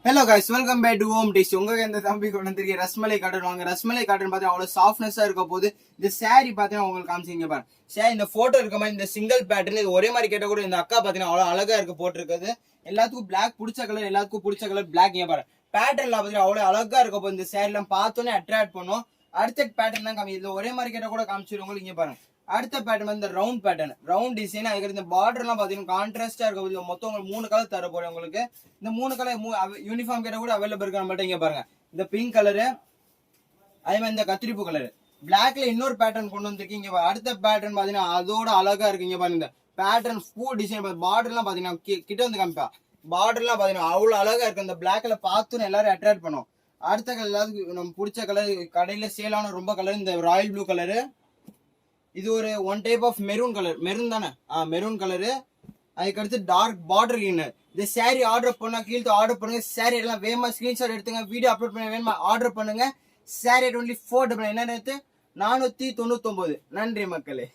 Hello guys, welcome back to home dish. உங்களுக்கு இந்த தம்பி கொண்டு வந்திருக்கீங்க ரஸ்மலை காட்டன். வாங்க, ரஸ்மலை காட்டன் பார்த்தீங்கன்னா அவ்வளோ சாஃப்ட்னஸாக இருக்க போது. இந்த சாரி பார்த்தீங்கன்னா உங்களுக்கு காமிச்சிங்க பாருங்க. சாரி இந்த ஃபோட்டோ இருக்க மாதிரி இந்த சிங்கிள் பேட்டர்ன் இது ஒரே மாதிரி கேட்டால் கூட இந்த அக்கா பார்த்தீங்கன்னா அவ்வளோ அழகாக இருக்கு போட்டிருக்குது. எல்லாத்துக்கும் பிளாக் பிடிச்ச கலர், எல்லாத்துக்கும் பிடிச்ச கலர் பிளாக். இங்கே பாருங்க, பேட்டர்ன்ல பார்த்தீங்கன்னா அவ்வளோ அழகாக இருக்க போது. இந்த சாரிலாம் பார்த்தோன்னே அட்ராக்ட் பண்ணும். அடுத்த பேட்டர்ன் தான் காமி, இதில் ஒரே மாதிரி கேட்டால் கூட காமிச்சிருவங்களுக்கு. இங்கே பாருங்க, அடுத்த பேட்டர்ன் வந்து இந்த ரவுண்ட் பேட்டர்ன், ரவுண்ட் டிசைன். அதுக்கு இந்த பார்டர்லாம் பார்த்தீங்கன்னா கான்ட்ராஸ்டா இருக்க. மொத்தம் உங்களுக்கு 3 கலர் தர போறேன் உங்களுக்கு. இந்த 3 கலர் யூனிஃபார்ம் கேட்ட கூட அவைலபிள் இருக்க நம்மள்ட்ட. இங்க பாருங்க, இந்த பிங்க் கலரு, அதே மாதிரி இந்த கத்திரிப்பூ கலரு, பிளாக்ல இன்னொரு பேட்டர்ன் கொண்டு வந்திருக்கீங்க. அடுத்த பேட்டர்ன் பாத்தீங்கன்னா அதோட அழகா இருக்குங்க பாருங்க. இந்த பேட்டர்ன் பூ டிசைன் பார்டர்லாம் பாத்தீங்கன்னா கிட்ட வந்து காமிப்பா. பார்டர்லாம் பாத்தீங்கன்னா அவ்வளவு அழகா இருக்கு. இந்த பிளாக்ல பார்த்துன்னு எல்லாரும் அட்ராக்ட் பண்ணும். அடுத்த கலர் எல்லாத்துக்கும் நம்ம பிடிச்ச கலர், கடையில சேலான ரொம்ப கலர் இந்த ராயல் ப்ளூ கலரு. இது ஒரு one type of maroon colour, maroon தானே, மெரூன் கலரு. அதுக்கடுத்து டார்க் பார்டர் கிரீன். இந்த சாரி ஆர்டர் பண்ணா கீழே ஆர்டர் பண்ணுங்க. சாரி எல்லாம் வேகமா ஸ்கிரீன்ஷாட் எடுத்துங்க, வீடியோ அப்லோட் பண்ண வேணுமா ஆர்டர் பண்ணுங்க. சாரி ஒன்லி 499, என்ன நேரத்து 499. நன்றி மக்களே.